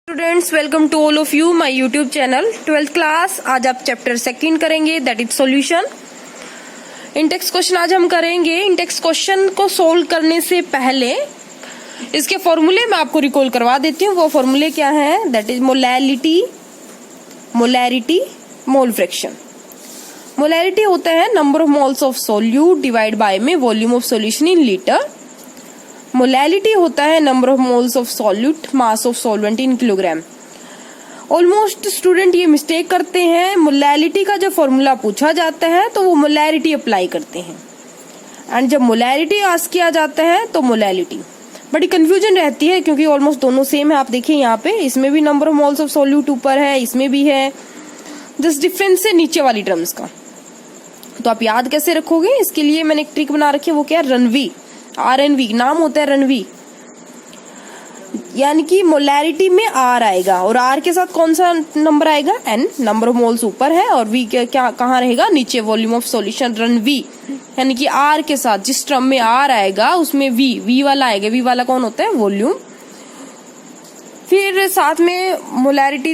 Students, welcome to all of you my YouTube channel 12th class. आज आप chapter second करेंगे, that is solution. In text question आज हम करेंगे। इंटेक्स क्वेश्चन को सोल्व करने से पहले इसके फॉर्मूले मैं आपको रिकॉल करवा देती हूँ। वो फॉर्मूले क्या है? That is molarity, mole fraction. Molarity होता है number of moles of solute divide by में volume of solution in litre. Molality होता है number of moles of solute mass of solvent in kilogram. Almost student ये mistake करते हैं, molality का जब फॉर्मूला पूछा जाता है तो वो मोलैरिटी अप्लाई करते हैं, एंड जब मोलैरिटी आस्क किया जाता है तो मोलैलिटी। बड़ी कंफ्यूजन रहती है क्योंकि ऑलमोस्ट दोनों सेम है। आप देखिए यहाँ पे, इसमें भी number of moles of solute ऊपर है, इसमें भी है, जस्ट डिफरेंस है नीचे वाली टर्म्स का। तो आप याद कैसे रखोगे? इसके लिए मैंने एक ट्रिक बना रखी है, वो क्या है? रनवी, RNV नाम होता है रनवी, यानी कि मोलैरिटी में R आएगा और R के साथ कौन सा नंबर आएगा? N। नंबर ऑफ मोल्स ऊपर है और V क्या कहाँ रहेगा? नीचे। वॉल्यूम ऑफ सॉल्यूशन रनवी, यानी कि R के साथ जिस टर्म में R आएगा उसमें V वाला आएगा। V वाला कौन होता है? वॉल्यूम। फिर साथ में मोलैरिटी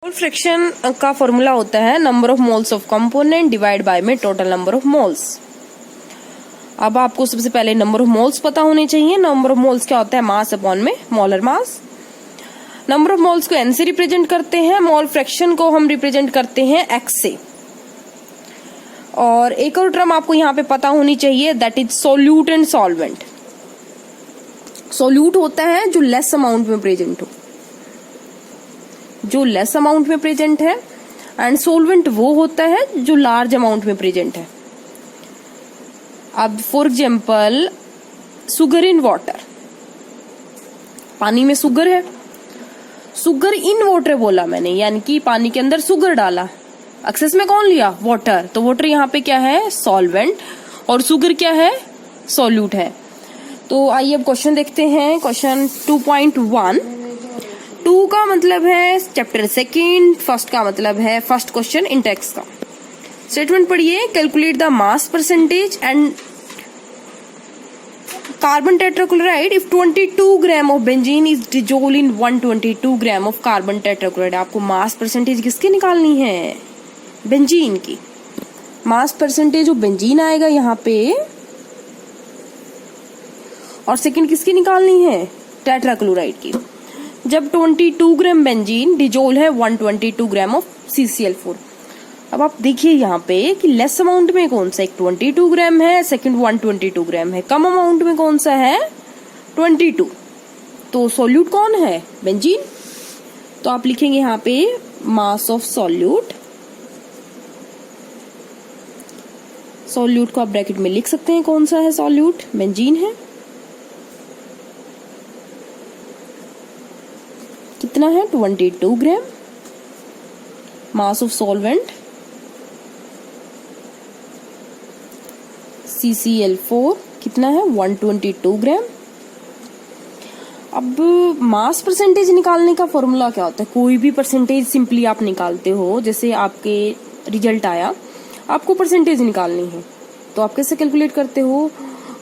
मोल फ्रैक्शन का फॉर्मूला होता है number of moles of component divide by में टोटल नंबर ऑफ मोल्स। अब आपको सबसे पहले नंबर ऑफ मोल्स पता होने चाहिए। नंबर ऑफ मोल्स क्या होता है? मास अपॉन में molar mass. Number of moles को N से रिप्रेजेंट करते हैं, मोल फ्रैक्शन को हम रिप्रेजेंट करते हैं X से। और एक और टर्म आपको यहाँ पे पता होनी चाहिए, that is solute and solvent. Solute होता है जो लेस अमाउंट में प्रेजेंट हो, जो लेस अमाउंट में प्रेजेंट है, एंड सोल्वेंट वो होता है जो लार्ज अमाउंट में प्रेजेंट है। अब for example sugar in water, पानी में सुगर है, सुगर इन वाटर बोला मैंने, यानी कि पानी के अंदर सुगर डाला। एक्सेस में कौन लिया? वाटर। तो वाटर यहाँ पे क्या है? सॉल्वेंट। और सुगर क्या है? सॉल्यूट है। तो आइए अब क्वेश्चन देखते हैं। क्वेश्चन 2.1। 2 का मतलब है चैप्टर सेकंड, फर्स्ट का मतलब है फर्स्ट क्वेश्चन इंटेक्स का। स्टेटमेंट पढ़िए, calculate the mass percentage and carbon tetrachloride if 22 gram of benzene is dissolve in 122 gram of carbon tetrachloride. आपको मास परसेंटेज किसकी निकालनी है? बेंजीन की। मास परसेंटेज ऑफ बेंजीन आएगा यहाँ पे, और सेकंड किसकी निकालनी है? टेट्राक्लोराइड की। जब 22 ग्राम बेंजीन डिजोल्व है 122 ग्राम ऑफ CCl4। अब आप देखिए यहाँ पे कि लेस अमाउंट में कौन सा? एक 22 ग्राम है, सेकंड 122 ग्राम है। कम अमाउंट में कौन सा है? 22। तो सॉल्यूट कौन है? बेंजीन। तो आप लिखेंगे यहाँ पे मास ऑफ सॉल्यूट। सॉल्यूट को आप ब्रैकेट में लिख सकते हैं, कौन सा है सॉल्यूट? बेंजीन है। कितना है? 22 ग्राम। मास ऑफ सॉल्वेंट CCl4 कितना है? 122 ग्राम। अब मास परसेंटेज निकालने का फॉर्मूला क्या होता है? कोई भी परसेंटेज सिंपली आप निकालते हो। जैसे आपके रिजल्ट आया, आपको परसेंटेज निकालनी है, तो आप कैसे कैलकुलेट करते हो?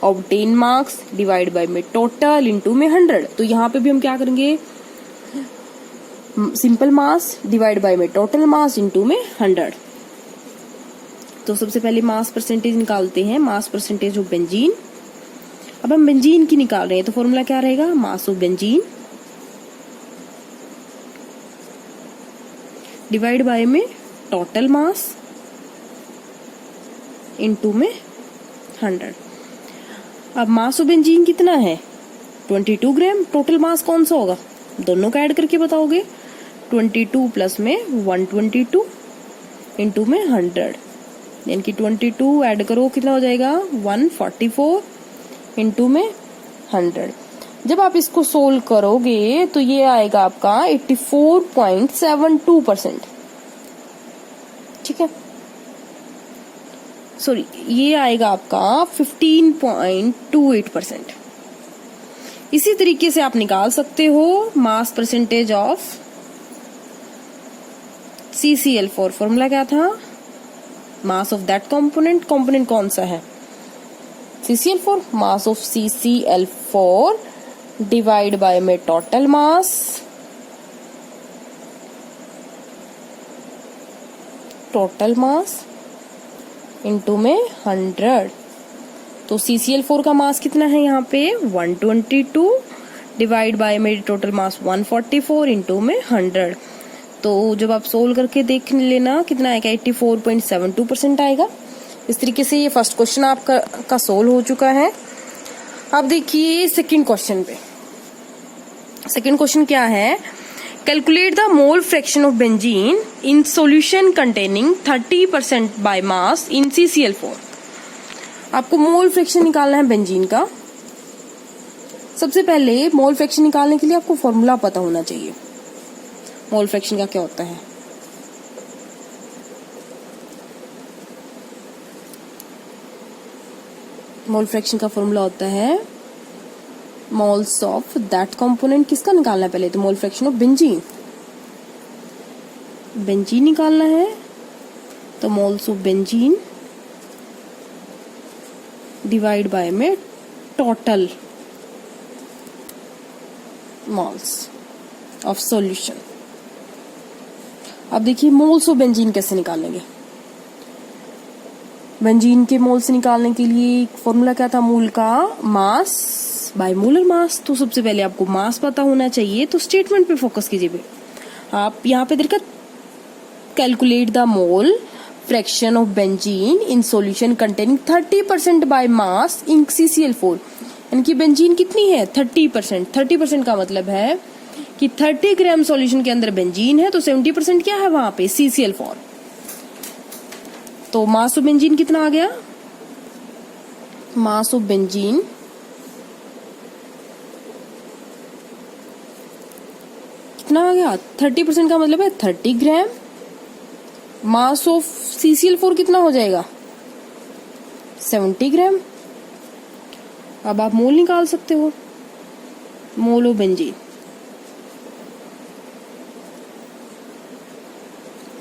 ऑब्टेन मार्क्स डिवाइड बाय में टोटल इनटू में 100। तो यहाँ पे भी हम क्या करेंगे? सिंपल मास डिवाइड बाय में टोटल मास इनटू में 100। तो सबसे पहले मास परसेंटेज निकालते हैं, मास परसेंटेज ऑफ बेंजीन। अब हम बेंजीन की निकाल रहे हैं, तो फॉर्मूला क्या रहेगा? Mass of benzene divide by में टोटल मास इनटू में 100। अब मास ऑफ बेंजीन कितना है? 22 ग्राम। टोटल मास कौन सा होगा? दोनों का ऐड करके बताओगे। 22 प्लस में 122 इंटू में 100, यानी कि 22 ऐड करो, कितना हो जाएगा? 144 इंटू में 100। जब आप इसको सोल्व करोगे तो ये आएगा आपका 84.72%। ठीक है, सॉरी, ये आएगा आपका 15.28%। इसी तरीके से आप निकाल सकते हो mass percentage of CCl4। Formula क्या था? Mass of that component. Component कौन सा है? CCl4। Mass of CCl4 divide by में total mass, total mass into में 100। तो CCl4 का मास कितना है यहाँ पे 122 डिवाइड बाय में टोटल मास 144 इनटू में 100। तो जब आप सोल्व करके देख लेना कितना आएगा 84.72% आएगा। इस तरीके से ये फर्स्ट क्वेश्चन आपका सोल्व हो चुका है। अब देखिए सेकंड क्वेश्चन पे। सेकंड क्वेश्चन क्या है, calculate the mole fraction of benzene in solution containing 30% by mass in CCl4। आपको मोल फ्रैक्शन निकालना है बेंजीन का। सबसे पहले मोल फ्रैक्शन निकालने के लिए आपको फॉर्मूला पता होना चाहिए, मोल फ्रैक्शन का क्या होता है। मोल फ्रैक्शन का फॉर्मूला होता है मोल्स ऑफ दैट कंपोनेंट। किसका निकालना है पहले, तो mole fraction of benzene, benzene निकालना है। तो moles of benzene divide by में टोटल मोल्स ऑफ सॉल्यूशन। अब देखिए मोल्स ऑफ बेंजीन कैसे निकालेंगे। बेंजीन के मोल्स निकालने के लिए फॉर्मूला क्या था, मोल का मास बाय मोलर मास। तो सबसे पहले आपको मास पता होना चाहिए, तो स्टेटमेंट पे फोकस कीजिए। आप यहाँ पे देखकर calculate the mole fraction of benzene in solution containing 30% by mass in CCl4। इनकी बेंजीन कितनी है 30%। 30% का मतलब है कि 30 ग्राम सॉल्यूशन के अंदर बेंजीन है, तो 70% क्या है वहां पे CCl4। तो मास ऑफ बेंजीन कितना आ गया, मास ऑफ बेंजीन कितना आ गया 30% का मतलब है 30 ग्राम। मास ऑफ CCl4 कितना हो जाएगा 70 ग्राम। अब आप मोल निकाल सकते हो, मोल ऑफ बेंजीन।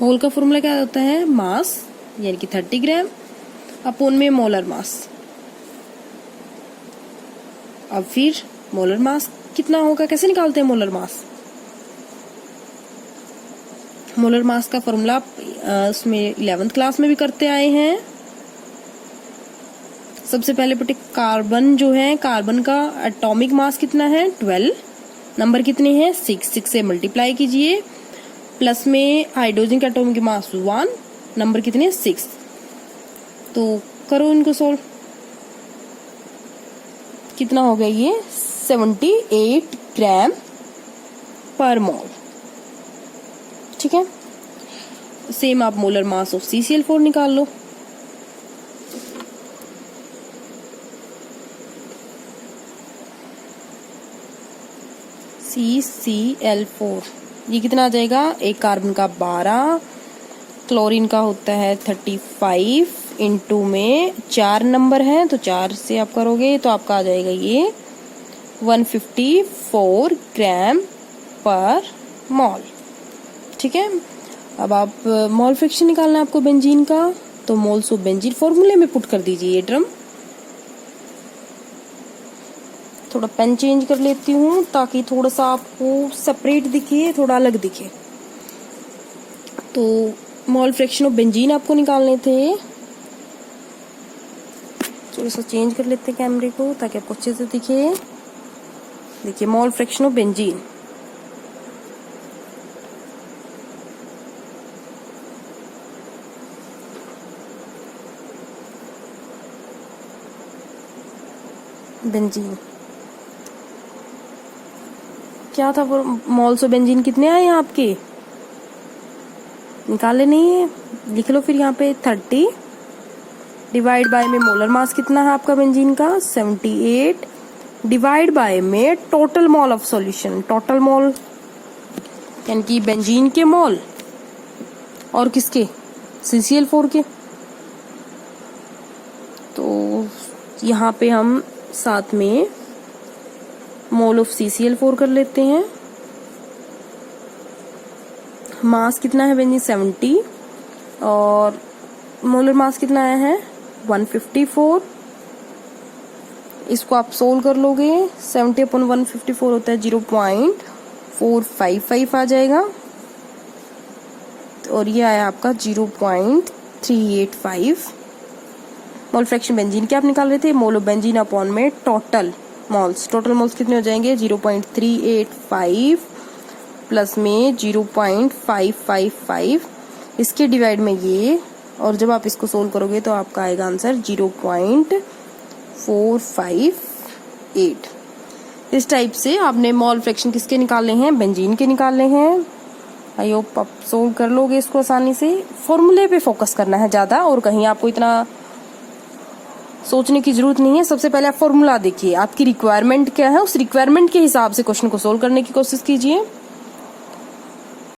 मोल का फॉर्मूला क्या होता है, मास यानी कि 30 ग्राम अपॉन में मोलर मास। अब फिर मोलर मास कितना होगा, कैसे निकालते हैं मोलर मास। मोलर मास का फॉर्मूला उसमें 11th क्लास में भी करते आए हैं। सबसे पहले बेटे कार्बन जो है, कार्बन का एटॉमिक मास कितना है 12, नंबर कितने हैं 6 से मल्टीप्लाई कीजिए, प्लस में हाइड्रोजन का एटॉमिक मास 1, नंबर कितने 6। तो करो इनको सोल्व, कितना हो गया ये 78 ग्राम पर मोल। ठीक है, सेम आप मोलर मास ऑफ CCl4 निकाल लो। CCl4 ये कितना आ जाएगा, एक कार्बन का 12, क्लोरीन का होता है 35, इनटू में 4 नंबर है तो 4 से आप करोगे तो आपका आ जाएगा ये 154 ग्राम पर मोल। ठीक है, अब आप मोल फ्रैक्शन निकालना है आपको बेंजीन का, तो मोल्स ऑफ बेंजीन फॉर्मूले में पुट कर दीजिए ये टर्म। थोड़ा पेन चेंज कर लेती हूँ ताकि थोड़ा सा आपको सेपरेट दिखे, थोड़ा अलग दिखे। तो मोल फ्रैक्शन ऑफ बेंजीन आपको निकालने थे, थोड़ा सा चेंज कर लेते हैं कैमरे को ताकि आपको अच्छे से दिखे। देखिए mole fraction of benzene, benzene क्या था, मोल्स ऑफ बेंजीन कितने आए हैं आपके, निकाले नहीं है, लिख लो फिर यहाँ पे 30 डिवाइड बाय में मोलर मास कितना है आपका बेंजीन का 78 डिवाइड बाय में total mole of solution. Total mole यानी कि बेंजीन के मोल और किसके CCl4 के। तो यहाँ पे हम साथ में मोल ऑफ CCl4 कर लेते हैं। मास कितना है बेंजीन 70 और मोलर मास कितना आया है 154 इसको आप सोल्व कर लोगे 70/154 होता है 0.455 आ जाएगा, और ये आया आपका 0.385। मोल फ्रैक्शन बेंजीन के आप निकाल रहे थे, मोल ऑफ बेंजीन अपॉन में टोटल मोल्स कितने हो जाएंगे 0.385 प्लस में 0.555, इसके डिवाइड में ये, और जब आप इसको सोल्व करोगे तो आपका आएगा आंसर 0.458। इस टाइप से आपने मोल फ्रैक्शन किसके निकालने हैं, बेंजीन के निकालने हैं। आई होप आप सोल्व कर लोगे इसको आसानी से। फॉर्मूले पे फोकस करना है ज्यादा, और कहीं आपको इतना सोचने की जरूरत नहीं है। सबसे पहले आप फॉर्मूला देखिए, आपकी रिक्वायरमेंट क्या है, उस रिक्वायरमेंट के हिसाब से क्वेश्चन को सोल्व करने की कोशिश कीजिए।